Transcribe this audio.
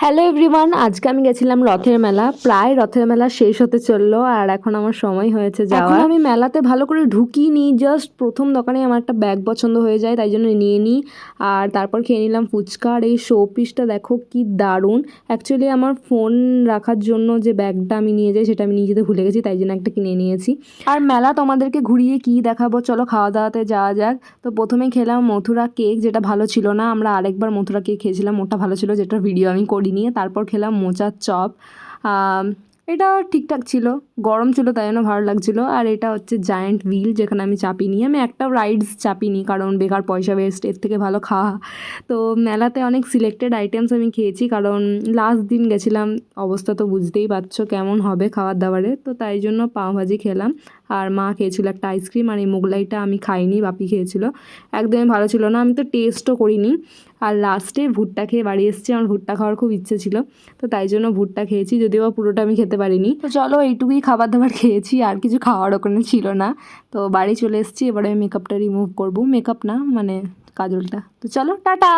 Hello everyone, আজকে আমি গেছিলাম রথের মেলা। প্রায় রথের মেলা শেষ হতে চললো আর এখন আমার সময় হয়েছে যাওয়ার। এখন আমি মেলাতে ভালো করে ঢুকিনি, জাস্ট প্রথম দোকানে আমার একটা ব্যাগ পছন্দ হয়ে যায়, তাই জন্য নিয়ে নিই। আর তারপর খেয়ে নিলাম ফুচকা। আর এই শো পিসটা দেখো কি দারুণ। অ্যাকচুয়ালি আমার ফোন রাখার জন্য যে ব্যাগটা আমি নিয়ে যাই সেটা আমি নিয়ে যেতে ভুলে গেছি, তাই জন্য একটা কিনে নিয়েছি। আর মেলা তোমাদেরকে ঘুরিয়ে কি দেখাবো, চলো খাওয়া দাওয়াতে যাওয়া যাক। তো প্রথমে খেলাম মথুরা কেক, যেটা ভালো ছিল না। আমরা আরেকবার মথুরা কেক খেয়েছিলাম, ওটা ভালো ছিল, যেটার ভিডিও আমি করি নিয়ে। তারপর খেলাম মোচার চপ। এটা ঠিকঠাক ছিল, গরম ছিল তাই জন্য ভালো লাগছিলো। আর এটা হচ্ছে জায়ান্ট হুইল, যেখানে আমি চাপিনি, আমি একটাও রাইডস চাপিনি, কারণ বেকার পয়সা ওয়েস্ট, এর থেকে ভালো খাওয়া। তো মেলাতে অনেক সিলেক্টেড আইটেমস আমি খেয়েছি, কারণ লাস্ট দিন গেছিলাম, অবস্থা তো বুঝতেই পারছো কেমন হবে খাবার দাবারে। তো তাই জন্য পাওভাজি খেলাম, আর মা খেয়েছিল একটা আইসক্রিম। আর এই মোগলাইটা আমি খাইনি, বাপি খেয়েছিল, একদমই ভালো ছিল না, আমি তো টেস্টও করিনি। আর লাস্টে ভুট্টা খেয়ে বাড়ি এসেছি, আমার ভুট্টা খাওয়ার খুব ইচ্ছে ছিল, তো তাই জন্য ভুট্টা খেয়েছি, যদিও বা পুরোটা আমি খেতে পারিনি। তো চলো এইটুকুই খাবার দাবার খেয়েছি, আর কিছু খাওয়ার ওখানে ছিল না। তো বাড়ি চলে এসেছি, এবারে মেকআপটা রিমুভ করবো, মেকআপ না মানে কাজলটা। তো চলো টাটা।